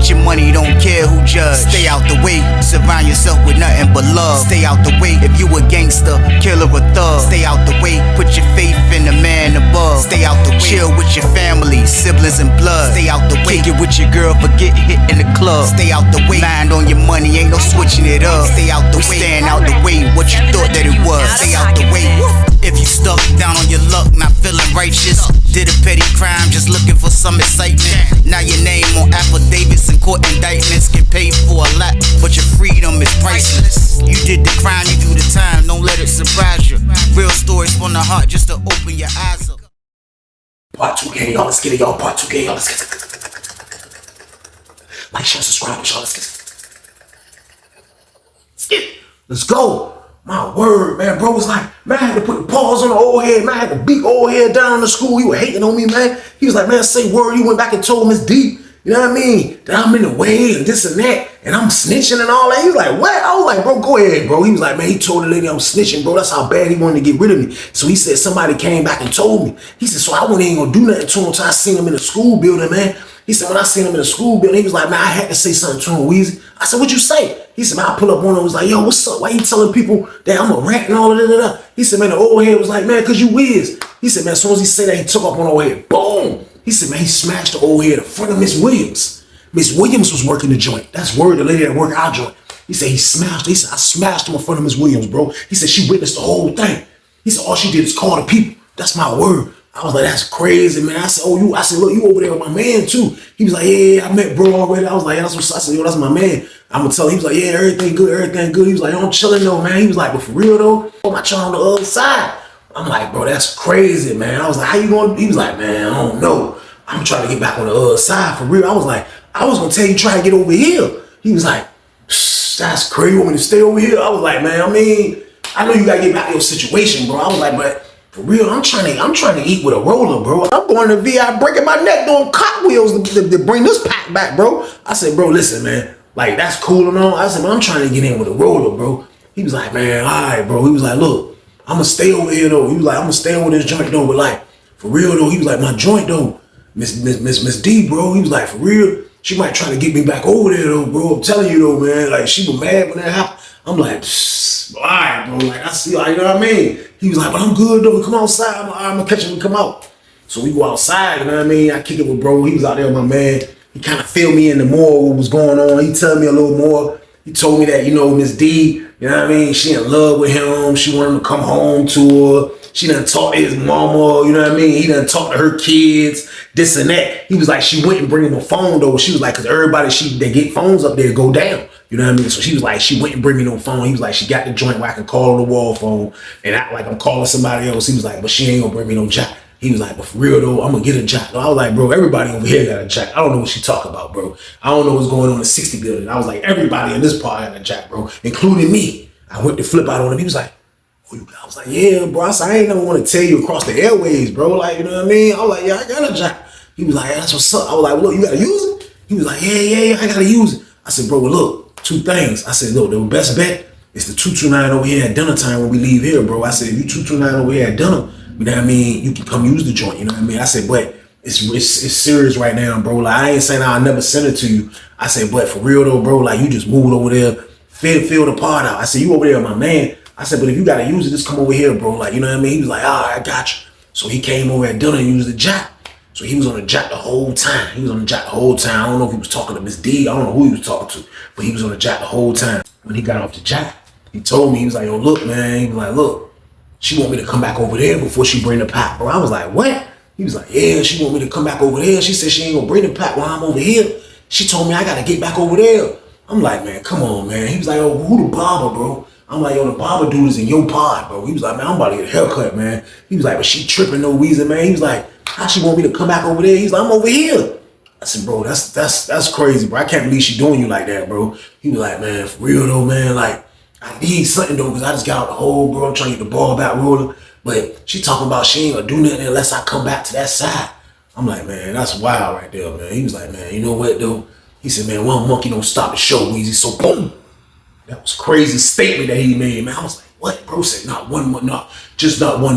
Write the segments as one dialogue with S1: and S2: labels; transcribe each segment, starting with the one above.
S1: Get your money, don't care who judge. Stay out the way, surround yourself with nothing but love. Stay out the way, if you a gangster, killer or thug. Stay out the way, put your faith in the man above. Stay out the way, chill with your family, siblings and blood. Stay out the way, kick it with your girl, forget hit in the club. Stay out the way, mind on your money, ain't no switching it up. Stay out the way, stand out the way, what you thought that it was. Stay out the way. If you stuck down on your luck, not feeling righteous, did a petty crime, just looking for some excitement. Now your name on affidavits and court indictments, get paid for a lot, but your freedom is priceless. You did the crime, you do the time, don't let it surprise you. Real stories from the heart, just to open your eyes up.
S2: Part 2 gang, y'all, let's get it, y'all. Part 2 gang, y'all, let's get it. Like, share, subscribe, y'all, let's get it. Let's go. My word, man, bro was like, man, I had to put the paws on the old head, man, I had to beat old head down in the school. He was hating on me, man. He was like, man, say word. He went back and told Miss D, you know what I mean, that I'm in the way and this and that, and I'm snitching and all that. He was like, what? I was like, bro, go ahead, bro. He was like, man, he told the lady I'm snitching, bro. That's how bad he wanted to get rid of me. So he said somebody came back and told me. He said, so I wasn't even gonna do nothing to him until I seen him in the school building, man. He said, when I seen him in the school building, he was like, man, I had to say something to him, Weezy. I said, what'd you say? He said, man, I pull up on him, was like, yo, what's up? Why you telling people that I'm a rat and all of that? He said, man, the old head was like, man, cause you Wiz. He said, man, as soon as he said that, he took up on the old head, boom. He said, man, he smashed the old head in front of Miss Williams. Miss Williams was working the joint. That's word, the lady that worked our joint. He said, he said, I smashed him in front of Miss Williams, bro. He said, she witnessed the whole thing. He said, all she did is call the people. That's my word. I was like, that's crazy, man. I said, I said, look, you over there with my man too. He was like, yeah, I met bro already. I was like, yeah, that's what I said, yo, that's my man. I'm gonna tell him. He was like, yeah, everything good, everything good. He was like, yo, I'm chilling though, man. He was like, but for real though, I'm trying on the other side. I'm like, bro, that's crazy, man. I was like, how you going? He was like, man, I don't know. I'm trying to get back on the other side for real. I was like, I was gonna tell you, try to get over here. He was like, that's crazy. You want me to stay over here? I was like, man, I mean, I know you gotta get back to your situation, bro. I was like, but for real, I'm trying to eat with a roller, bro. I'm going to VI breaking my neck doing cartwheels to bring this pack back, bro. I said, bro, listen, man, like that's cool and all. I said, man, I'm trying to get in with a roller, bro. He was like, man, all right, bro. He was like, look, I'm gonna stay over here though. He was like, I'm gonna stay over this joint though, but like for real though, he was like, my joint though, Miss D, bro. He was like, for real, she might try to get me back over there though, bro. I'm telling you though, man. Like she was mad when that happened. I'm like, all right, bro. Like I see, like, you know what I mean? He was like, but I'm good though. Come outside. I'm gonna catch him and come out. So we go outside, you know what I mean? I kick it with bro. He was out there with my man. He kind of filled me in the more what was going on. He told me a little more. He told me that, you know, Miss D, you know what I mean? She in love with him. She wanted him to come home to her. She done talk to his mama, you know what I mean? He done talk to her kids, this and that. He was like, she went and bring him a phone though. She was like, cause everybody, they get phones up there, go down. You know what I mean? So she was like, she went and bring me no phone. He was like, she got the joint where I can call on the wall phone and act like I'm calling somebody else. He was like, but she ain't gonna bring me no jack. He was like, but for real though, I'm gonna get a jack. I was like, bro, everybody over here got a jack. I don't know what she talking about, bro. I don't know what's going on in 60 building. I was like, everybody in this part got a jack, bro, including me. I went to flip out on him. He was like, I was like, yeah, bro. I said, I ain't never want to tell you across the airways, bro. Like, you know what I mean? I was like, yeah, I got a jack. He was like, yeah, that's what's up. I was like, well, look, you gotta use it? He was like, yeah, I gotta use it. I said, bro, well, look, two things. I said, look, the best bet is the 229 over here at dinner time when we leave here, bro. I said, if you 229 over here at dinner, you know what I mean? You can come use the joint, you know what I mean? I said, but it's serious right now, bro. Like, I ain't saying I'll never send it to you. I said, but for real though, bro, like you just moved over there, fill the part out. I said, you over there, my man. I said, but if you gotta use it, just come over here, bro. Like, you know what I mean? He was like, all right, I got you. So he came over at dinner and used the jack. So he was on the jack the whole time. I don't know if he was talking to Miss D. I don't know who he was talking to, but he was on the jack the whole time. When he got off the jack, he told me, he was like, yo, look, man. He was like, look, she want me to come back over there before she bring the pack, bro. I was like, what? He was like, yeah, she want me to come back over there. She said she ain't gonna bring the pack while I'm over here. She told me I gotta get back over there. I'm like, man, come on, man. He was like, oh, who the barber, bro? I'm like, yo, the barber dude is in your pod, bro. He was like, man, I'm about to get a haircut, man. He was like, but she tripping no reason, man. He was like, how she want me to come back over there? He's like, I'm over here. I said, bro, that's crazy, bro. I can't believe she doing you like that, bro. He was like, man, for real though, man, like, I need something though, because I just got out the hole, bro. I'm trying to get the ball back rolling. But she talking about she ain't gonna do nothing unless I come back to that side. I'm like, man, that's wild right there, man. He was like, man, you know what though? He said, man, one monkey don't stop the show, Weezy. So boom. That was crazy statement that he made, man. I was like, what? Bro said, not one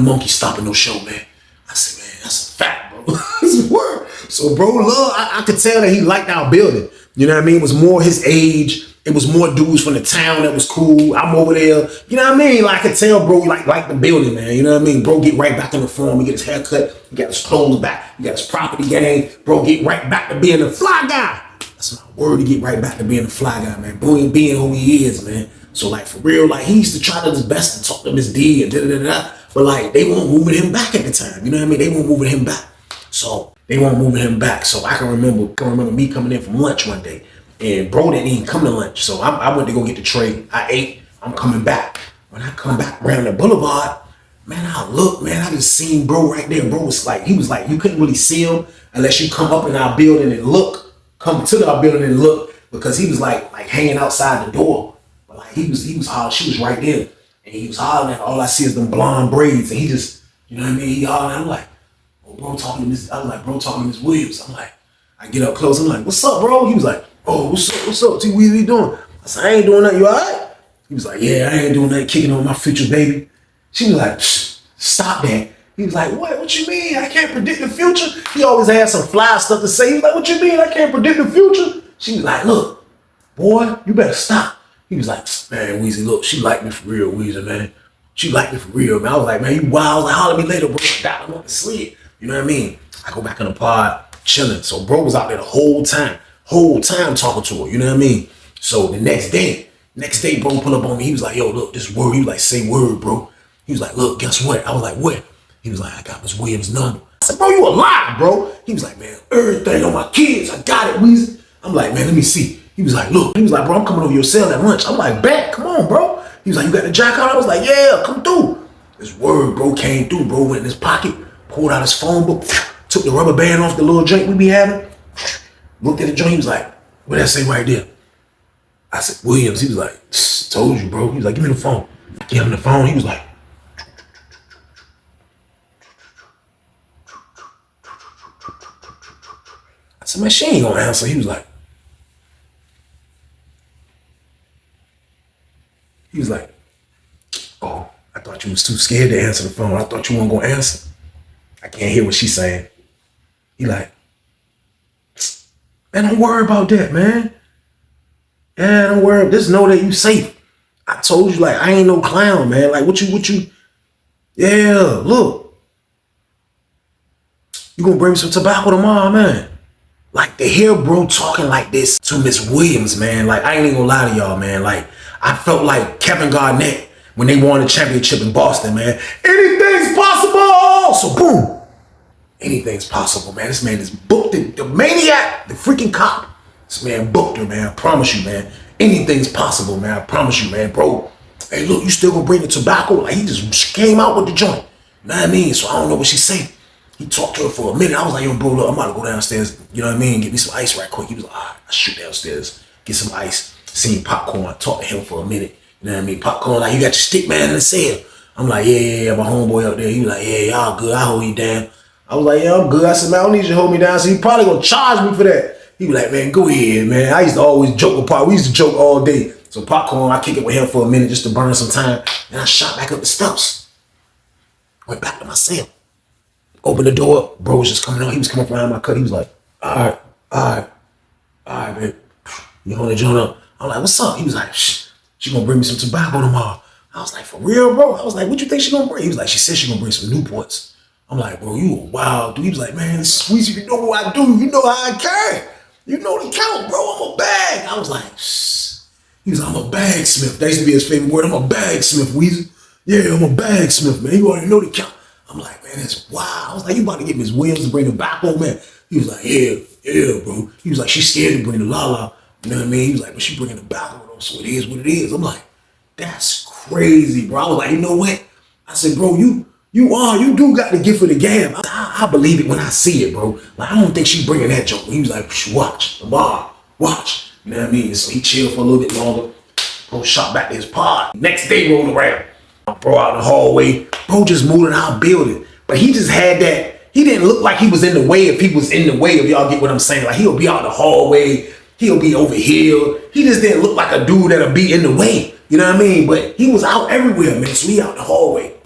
S2: monkey stopping no show, man. I said, man, that's a fact, bro. That's a word. So, bro, love, I could tell that he liked our building. You know what I mean? It was more his age. It was more dudes from the town that was cool. I'm over there. You know what I mean? Like, I could tell bro like the building, man. You know what I mean? Bro get right back in the form. He get his hair cut. He got his clothes back. He got his property game. Bro get right back to being the fly guy. That's my word, to get right back to being the fly guy, man. Bro ain't being who he is, man. So like for real, like he used to try to his best to talk to Miss D and da-da-da-da. But like they weren't moving him back at the time. You know what I mean? They weren't moving him back. So they weren't moving him back. So I can remember me coming in from lunch one day. And bro didn't even come to lunch. So I went to go get the tray. I ate. I'm coming back. When I come back around the boulevard, man, I look, man, I just seen bro right there. Bro was like, he was like, you couldn't really see him unless you come up in our building and look. Come to our building and look, because he was like hanging outside the door. But like he was hollering, she was right there. And he was hollering, and all I see is them blonde braids. And he just, you know what I mean? He hollering. I'm like, oh, bro talking to Miss, I was like, bro talking to Miss Williams. I'm like, I get up close. I'm like, what's up, bro? He was like, oh, what's up, T? What you doing? I said, I ain't doing nothing. You all right? He was like, yeah, I ain't doing nothing, kicking on my future baby. She was like, stop that. He was like, what you mean? I can't predict the future? He always had some fly stuff to say. He was like, what you mean? I can't predict the future? She was like, look, boy, you better stop. He was like, man, Weezy, look, she liked me for real, Weezy, man. She liked me for real, man. I was like, man, you wild. I was like, holler at me later, bro. I want to sleep. You know what I mean? I go back in the pod, chilling. So bro was out there the whole time talking to her. You know what I mean? So the next day, bro pull up on me. He was like, yo, look, this word. He was like, say word, bro. He was like, look, guess what? I was like, what? He was like, I got Miss Williams' number. I said, bro, you a lie, bro. He was like, man, everything on my kids. I got it, Weezy. I'm like, man, let me see. He was like, look. He was like, bro, I'm coming over your cell at lunch. I'm like, bet, come on, bro. He was like, you got the jack on? I was like, yeah, come through. This word, bro, came through, bro. Went in his pocket, pulled out his phone book, took the rubber band off the little joint we be having, looked at the joint. He was like, what that say right there? I said, Williams. He was like, told you, bro. He was like, give me the phone. I gave him the phone. He was like, I said, man, she ain't gonna answer. He was like, oh, I thought you was too scared to answer the phone. I thought you weren't gonna answer. I can't hear what she's saying. He like, man, don't worry about that, man. Yeah, don't worry. Just know that you safe. I told you, like, I ain't no clown, man. Like, what you, yeah, look. You gonna bring me some tobacco tomorrow, man. Like, to hear bro talking like this to Miss Williams, man, like, I ain't even gonna lie to y'all, man. Like, I felt like Kevin Garnett when they won the championship in Boston, man. Anything's possible! So, boom. Anything's possible, man. This man is booked it. The maniac, the freaking cop. This man booked her, man. I promise you, man. Anything's possible, man. I promise you, man. Bro, hey, look, you still gonna bring the tobacco? Like, he just came out with the joint. You know what I mean? So I don't know what she said. He talked to her for a minute. I was like, yo, bro, look, I'm about to go downstairs, you know what I mean? Get me some ice right quick. He was like, all right, I shoot downstairs, get some ice, seen popcorn, talk to him for a minute. You know what I mean? Popcorn, like, you got your stick man in the cell. I'm like, yeah, my homeboy up there. He was like, yeah, y'all good, I'll hold you down. I was like, yeah, I'm good. I said, man, I don't need you to hold me down. So he probably gonna charge me for that. He was like, man, go ahead, man. I used to always joke with Pop. We used to joke all day. So popcorn, I kick it with him for a minute just to burn some time. And I shot back up the steps. Went back to my cell. Opened the door, bro was just coming out. He was coming behind my cut. He was like, all right, man. You hold the joint up. I'm like, what's up? He was like, shh, she gonna bring me some tobacco tomorrow. I was like, for real, bro? I was like, what you think she gonna bring? He was like, she said she gonna bring some Newports. I'm like, bro, you a wild dude. He was like, man, Squeezy, you know what I do. You know how I carry. You know the count, bro. I'm a bag. I was like, shh. He was like, I'm a bagsmith. That used to be his favorite word. I'm a bagsmith, Weezy. Yeah, I'm a bagsmith, man. You already know the count. I'm like, man, that's wild. I was like, you about to get Miss Williams to bring the back on, man. He was like, yeah, bro. He was like, she's scared to bring the Lala. You know what I mean? He was like, but she bringing the back on, so it is what it is. I'm like, that's crazy, bro. I was like, you know what? I said, bro, you do got the gift of the gab. I believe it when I see it, bro. Like, I don't think she bringing that joke. He was like, watch, tomorrow, watch. You know what I mean? So he chilled for a little bit longer. Bro shot back to his pod. Next day rolled around. Bro out in the hallway. Bro just moved in our building. But he just had that. He didn't look like he was in the way if he was in the way, if y'all get what I'm saying. Like, he'll be out in the hallway. He'll be over here. He just didn't look like a dude that'll be in the way. You know what I mean? But he was out everywhere, man. So he out in the hallway.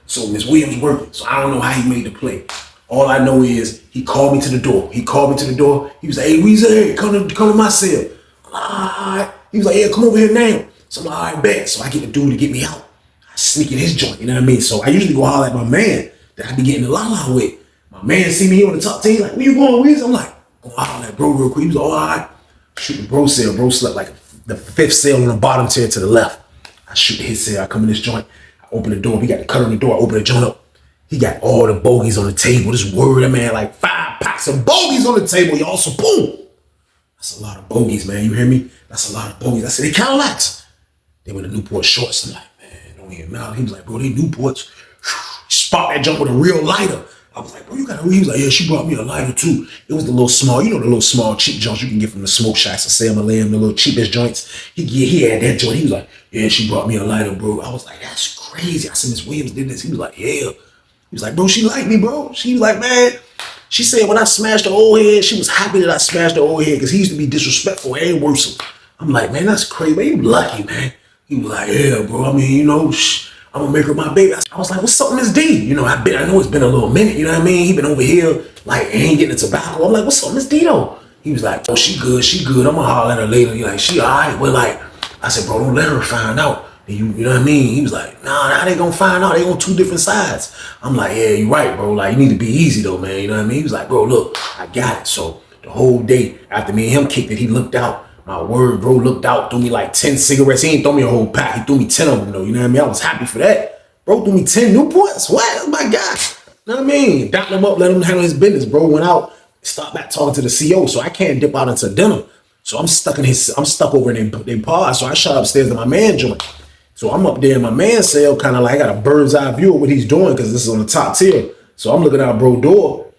S2: So Miss Williams working. So I don't know how he made the play. All I know is he called me to the door. He was like, hey, Weezy, come to my cell. I'm like, all right. He was like, yeah, come over here now. So I'm like, all right, bet. So I get the dude to get me out. I sneak in his joint, you know what I mean? So I usually go holler at my man that I be getting the la-la with. My man see me here on the top 10, like, where you going, Weezy? I'm like, go holler at bro real quick. He was like, all right. Shoot the bro cell. Bro slept like the 5th cell on the bottom tier to the left. I shoot his cell. I come in this joint. I open the door. He got the cut on the door. I open the joint up. He got all the bogeys on the table. This word, that man, like 5 packs of bogeys on the table, y'all. So boom. That's a lot of bogeys, man. You hear me? That's a lot of bogeys. I said, they Cadillacs. They were the Newport shorts. I'm like, man, don't even matter. He was like, bro, they Newports. Spot that jump with a real lighter. I was like, bro, you got a. He was like, yeah, she brought me a lighter too. It was the little small, you know, the little small cheap joints you can get from the smoke shops or Selma Lamb, the little cheapest joints. He had that joint. He was like, yeah, she brought me a lighter, bro. I was like, that's crazy. I said, Miss Williams did this. He was like, yeah. He was like, bro, she liked me, bro. She was like, man. She said when I smashed the old head, she was happy that I smashed the old head because he used to be disrespectful and worse. I'm like, man, that's crazy. Man, you lucky, man. He was like, yeah, bro. I mean, you know, I'm gonna make her my baby. I was like, what's up, Miss D? You know, I know it's been a little minute, you know what I mean? He been over here, like, ain't getting the tobacco. I'm like, what's up, Miss D though? He was like, oh, she good. I'm gonna holler at her later. He like, she all right. But like, I said, bro, don't let her find out. You know what I mean? He was like, nah, now they gonna find out. They on 2 different sides. I'm like, yeah, you right, bro. Like, you need to be easy though, man. You know what I mean? He was like, bro, look, I got it. So the whole day after me and him kicked it, he looked out. My word, bro, looked out, threw me like 10 cigarettes. He ain't throw me a whole pack. He threw me 10 of them though. You know what I mean? I was happy for that. Bro threw me 10 Newports. What? Oh my God. You know what I mean? Docked him up, let him handle his business. Bro went out, stopped back talking to the CO, so I can't dip out into dinner. So I'm stuck over in their pod. So I shot upstairs to my man joint. So I'm up there in my man's cell, kind of like I got a bird's eye view of what he's doing because this is on the top tier. So I'm looking out bro door,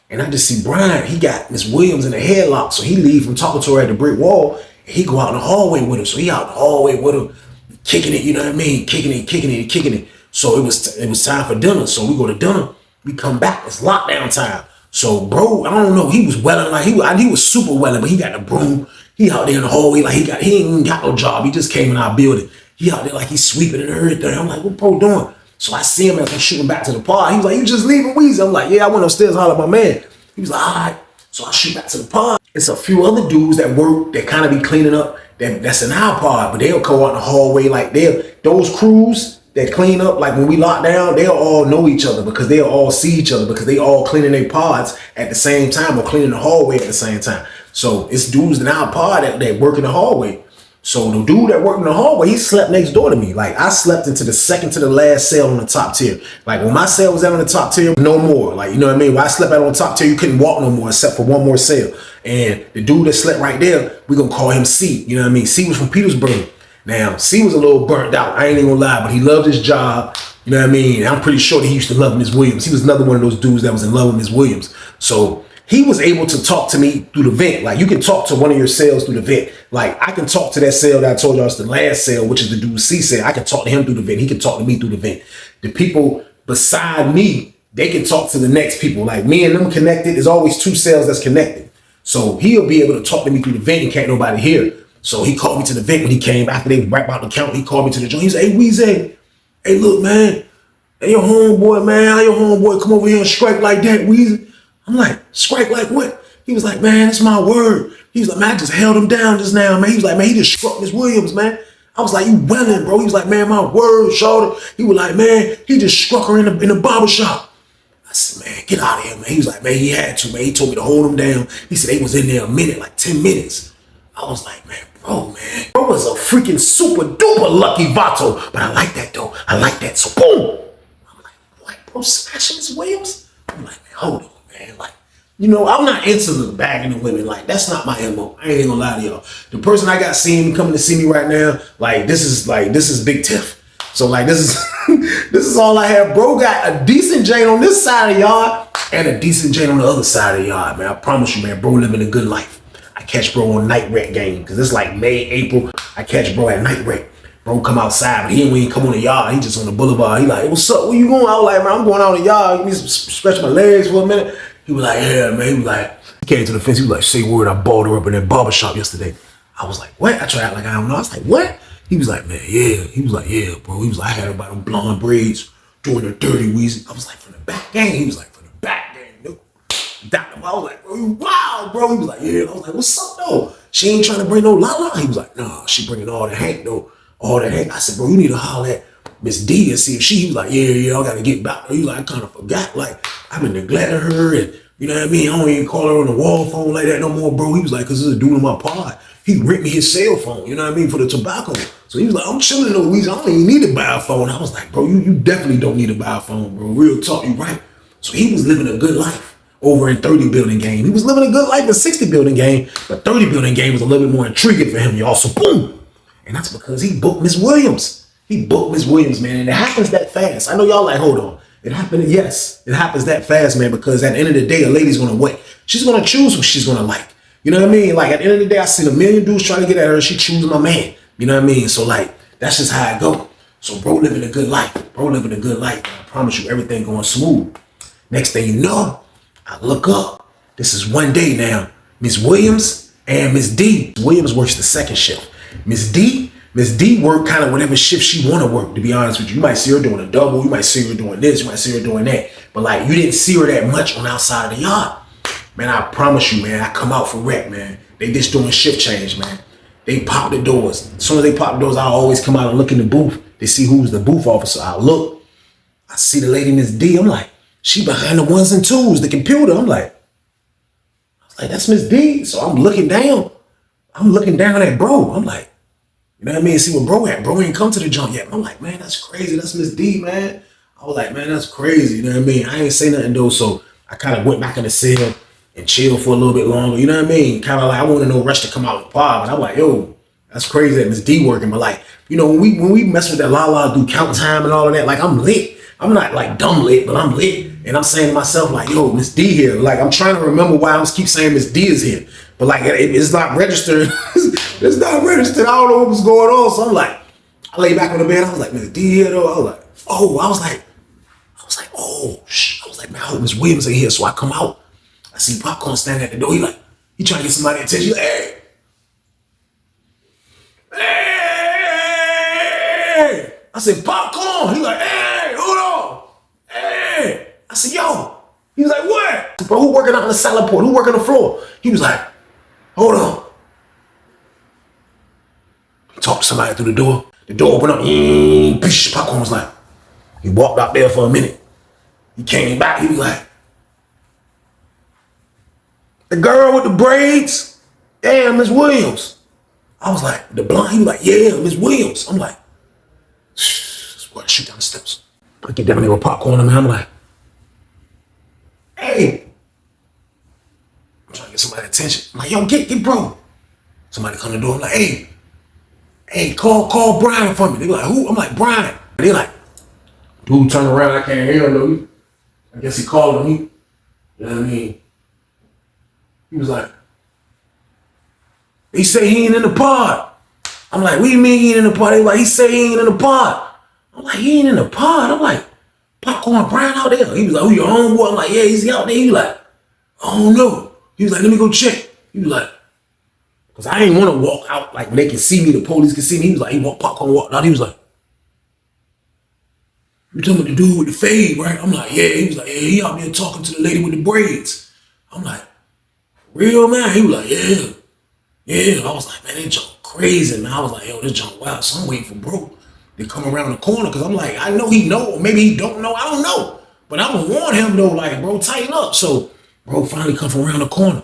S2: and I just see Brian. He got Miss Williams in a headlock. So he leave from talking to her at the brick wall, and he go out in the hallway with her. So he out in the hallway with her, kicking it, you know what I mean? Kicking it. So it was time for dinner. So we go to dinner. We come back. It's lockdown time. So bro, I don't know. He was welling like he was super welling, but he got the broom. He out there in the hallway like he ain't even got no job. He just came in our building. He out there like he's sweeping and everything. I'm like, what bro doing? So I see him as I'm shooting back to the pod. He was like, you just leaving Weezy? I'm like, yeah, I went upstairs and hollered at my man. He was like, all right. So I shoot back to the pod. It's a few other dudes that work, that kind of be cleaning up, that's in our pod, but they'll go out in the hallway like those crews that clean up, like when we lock down, they'll all know each other because they'll all see each other because they all cleaning their pods at the same time or cleaning the hallway at the same time. So it's dudes in our pod that work in the hallway. So the dude that worked in the hallway, he slept next door to me. Like I slept into the second to the last cell on the top tier. Like when my cell was out on the top tier, no more. Like, you know what I mean? When I slept out on the top tier, you couldn't walk no more except for one more cell. And the dude that slept right there, we gonna call him C. You know what I mean? C was from Petersburg. Now, C was a little burnt out. I ain't even gonna lie, but he loved his job. You know what I mean? I'm pretty sure that he used to love Miss Williams. He was another one of those dudes that was in love with Miss Williams. So he was able to talk to me through the vent. Like you can talk to one of your cells through the vent. Like I can talk to that cell that I told y'all is the last cell, which is the dude C cell. I can talk to him through the vent. He can talk to me through the vent. The people beside me, they can talk to the next people. Like me and them connected. There's always 2 cells that's connected. So he'll be able to talk to me through the vent and can't nobody hear. So he called me to the vent when he came after they wrapped out the count. He called me to the joint. He said, hey, Weezy, hey, look, man. Hey, your homeboy, man. How your homeboy come over here and strike like that, Weezy? I'm like, strike like what? He was like, man, it's my word. He was like, man, I just held him down just now, man. He was like, man, he just struck Miss Williams, man. I was like, you welling, bro. He was like, man, my word, shorty. He was like, man, he just struck her in the barber shop. I said, man, get out of here, man. He was like, man, he had to, man. He told me to hold him down. He said they was in there a minute, like 10 minutes. I was like, man, bro was a freaking super duper lucky vato. But I like that, though. I like that. So, boom. I'm like, what, bro, smashing Miss Williams? I'm like, man, hold on, man. Like, you know, I'm not into the bagging of women. Like, that's not my MO. I ain't even gonna lie to y'all. The person I got coming to see me right now, like, this is Big Tiff. So, like, this is all I have. Bro got a decent Jane on this side of the yard and a decent Jane on the other side of the yard, man. I promise you, man, bro living a good life. I catch bro on night rec game because it's like May, April. I catch bro at night rec. Bro come outside, but he ain't come on the yard. He just on the boulevard. He like, hey, what's up? Where you going? I was like, man, I'm going out on the yard. Give me stretch my legs for a minute. He was like, yeah, man. He was like, he came to the fence. He was like, say word, I balled her up in that barbershop yesterday. I was like, what? I tried to act like I don't know. I was like, what? He was like, man, yeah. He was like, yeah, bro. He was like, I had her by them blonde braids doing her dirty Weezy. I was like, from the back gang. He was like, from the back gang. No, I was like, bro, you wild, bro. He was like, yeah. I was like, what's up, though? She ain't trying to bring no la-la. He was like, nah, she bringing all the Hank, though. All the Hank. I said, bro, you need to holler at Miss D and see if he was like, yeah, I got to get back. He was like, I kind of forgot. Like, I've been neglecting her and, you know what I mean? I don't even call her on the wall phone like that no more, bro. He was like, because this is a dude in my pod. He ripped me his cell phone, you know what I mean, for the tobacco. So he was like, I'm chilling in Louisiana. I don't even need to buy a phone. I was like, bro, you definitely don't need to buy a phone, bro. Real talk, you right. So he was living a good life over in 30 building game. He was living a good life in 60 building game, but 30 building game was a little bit more intriguing for him, y'all. So boom. And that's because he booked Miss Williams. He booked Miss Williams, man. And it happens that fast. I know y'all like, hold on. It happened, yes. It happens that fast, man, because at the end of the day, a lady's going to wait. She's going to choose who she's going to like. You know what I mean? Like, at the end of the day, I seen a million dudes trying to get at her. She chooses my man. You know what I mean? So, like, that's just how it go. So, bro living a good life. Bro living a good life. I promise you, everything going smooth. Next thing you know, I look up. This is one day now. Miss Williams and Miss D. Williams works the second shift. Miss D work kind of whatever shift she want to work, to be honest with you. You might see her doing a double. You might see her doing this. You might see her doing that. But, like, you didn't see her that much on outside of the yard. Man, I promise you, man, I come out for rep, man. They just doing shift change, man. They pop the doors. As soon as they pop the doors, I always come out and look in the booth. They see who's the booth officer. I look. I see the lady, Miss D. I'm like, she behind the ones and twos, the computer. I'm like, that's Miss D. So I'm looking down. I'm looking down at bro. I'm like, you know what I mean? See where bro at. Bro ain't come to the jump yet. I'm like, man, that's crazy. That's Miss D, man. I was like, man, that's crazy. You know what I mean? I ain't say nothing though. So I kind of went back in the cell and chill for a little bit longer. You know what I mean? Kind of like, I wanted no rush to come out in the pod. But I'm like, yo, that's crazy that Miss D working. But like, you know, when we mess with that la do count time and all of that, like I'm lit. I'm not like dumb lit, but I'm lit. And I'm saying to myself, like, yo, Miss D here. Like, I'm trying to remember why I keep saying Miss D is here. But like, it's not registered. It's not registered. I don't know what was going on. So I'm like, I lay back on the bed. I was like, Miss D here though. I was like, oh, I was like, man, I hope Miss Williams ain't here. So I come out. I see Popcorn standing at the door. He trying to get somebody attention. He's like, hey. I said, Popcorn. He's like, hey, hold on. Hey. I said, yo. He was like, what? Bro, who working out on the salad port? Who working the floor? He was like, hold on. He talked to somebody through the door. The door opened up. Popcorn was like, he walked out there for a minute. He came back. He was like, the girl with the braids? Yeah, Miss Williams. I was like, the blonde? He was like, yeah, Miss Williams. I'm like, boy, shoot down the steps. I get down there with Popcorn and I'm like, hey. I'm trying to get somebody's attention. I'm like, yo, get bro. Somebody come to the door. I'm like, hey, call Brian for me. They like, who? I'm like, Brian. And they like, dude, turn around. I can't hear him though. I guess he called me. You know what I mean? He was like, he say he ain't in the pod. I'm like, what do you mean he ain't in the pod? They like, he say he ain't in the pod. I'm like, he ain't in the pod. I'm like, Popcorn Brian out there. He was like, who your homeboy? I'm like, yeah, he's out there. He was like, I don't know. He was like, let me go check. He was like, because I didn't want to walk out like when they can see me, the police can see me. He was like, Popcorn walked out. He was like, you talking about the dude with the fade, right? I'm like, yeah. He was like, yeah, he out there talking to the lady with the braids. I'm like, real man? He was like, yeah. I was like, man, that junk crazy, man. I was like, yo, this junk wild. So I'm waiting for bro to come around the corner because I'm like, I know he know, or maybe he don't know. I don't know. But I'm going to warn him though, like, bro, tighten up. So bro finally come from around the corner.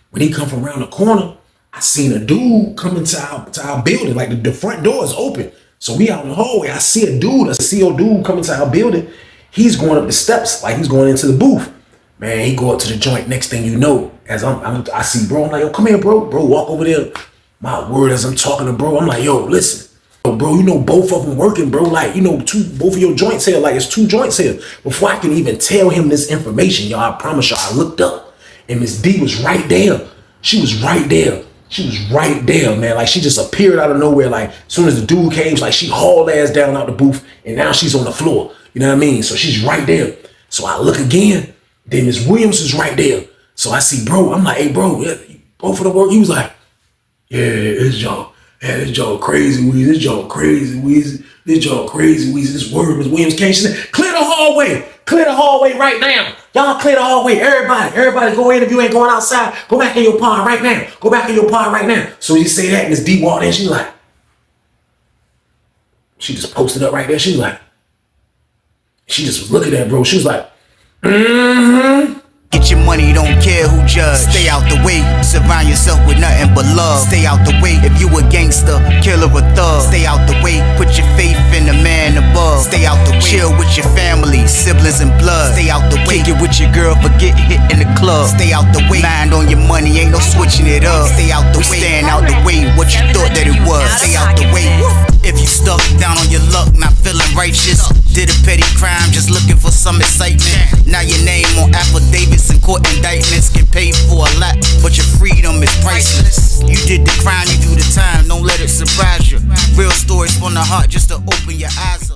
S2: When he come from around the corner, I seen a dude come into our building. Like the front door is open. So we out in the hallway. I see a CO dude coming to our building. He's going up the steps, like he's going into the booth. Man, he go up to the joint. Next thing you know, as I see bro, I'm like, yo, come here, bro. Bro, walk over there. My word, as I'm talking to bro, I'm like, yo, listen. Yo, bro, you know both of them working, bro. Like, you know, both of your joints here. Like, it's 2 joints here. Before I can even tell him this information, y'all, I promise y'all, I looked up. And Miss D was right there. She was right there. She was right there, man. Like, she just appeared out of nowhere. Like, as soon as the dude came, like, she hauled ass down out the booth. And now she's on the floor. You know what I mean? So she's right there. So I look again. Then Miss Williams is right there. So I see bro. I'm like, hey, bro, both of the work. He was like, yeah, this y'all. Yeah, this y'all crazy, Weezy. This y'all crazy, Weezy. This y'all crazy, Weezy. This word Miss Williams came. She said, clear the hall. hallway. Clear the hallway right now. Y'all clear the hallway. Everybody go in. If you ain't going outside, go back in your pod right now. Go back in your pod right now. So you say that, and Miss D walked in. She like, she just posted up right there. She was like, she just was looking at it, bro. She was like,
S1: Get your money, don't care who judge. Stay out the way, surround yourself with nothing but love. Stay out the way if you a gangster, killer or thug. Stay out the way, put your faith in the man above. Stay out the way, chill with your family, siblings and blood. Stay out the way, kick it with your girl, forget hit in the club. Stay out the way, mind on your money, ain't no switching it up. Stay out the way, stand out the way, what you thought that it was. Stay out the way. If you stuck down on your luck, not feeling righteous, did a petty crime, just looking for some excitement. Now your name on affidavits and court indictments, get paid for a lot, but your freedom is priceless. You did the crime, you do the time, don't let it surprise you. Real stories from the heart, just to open your eyes up.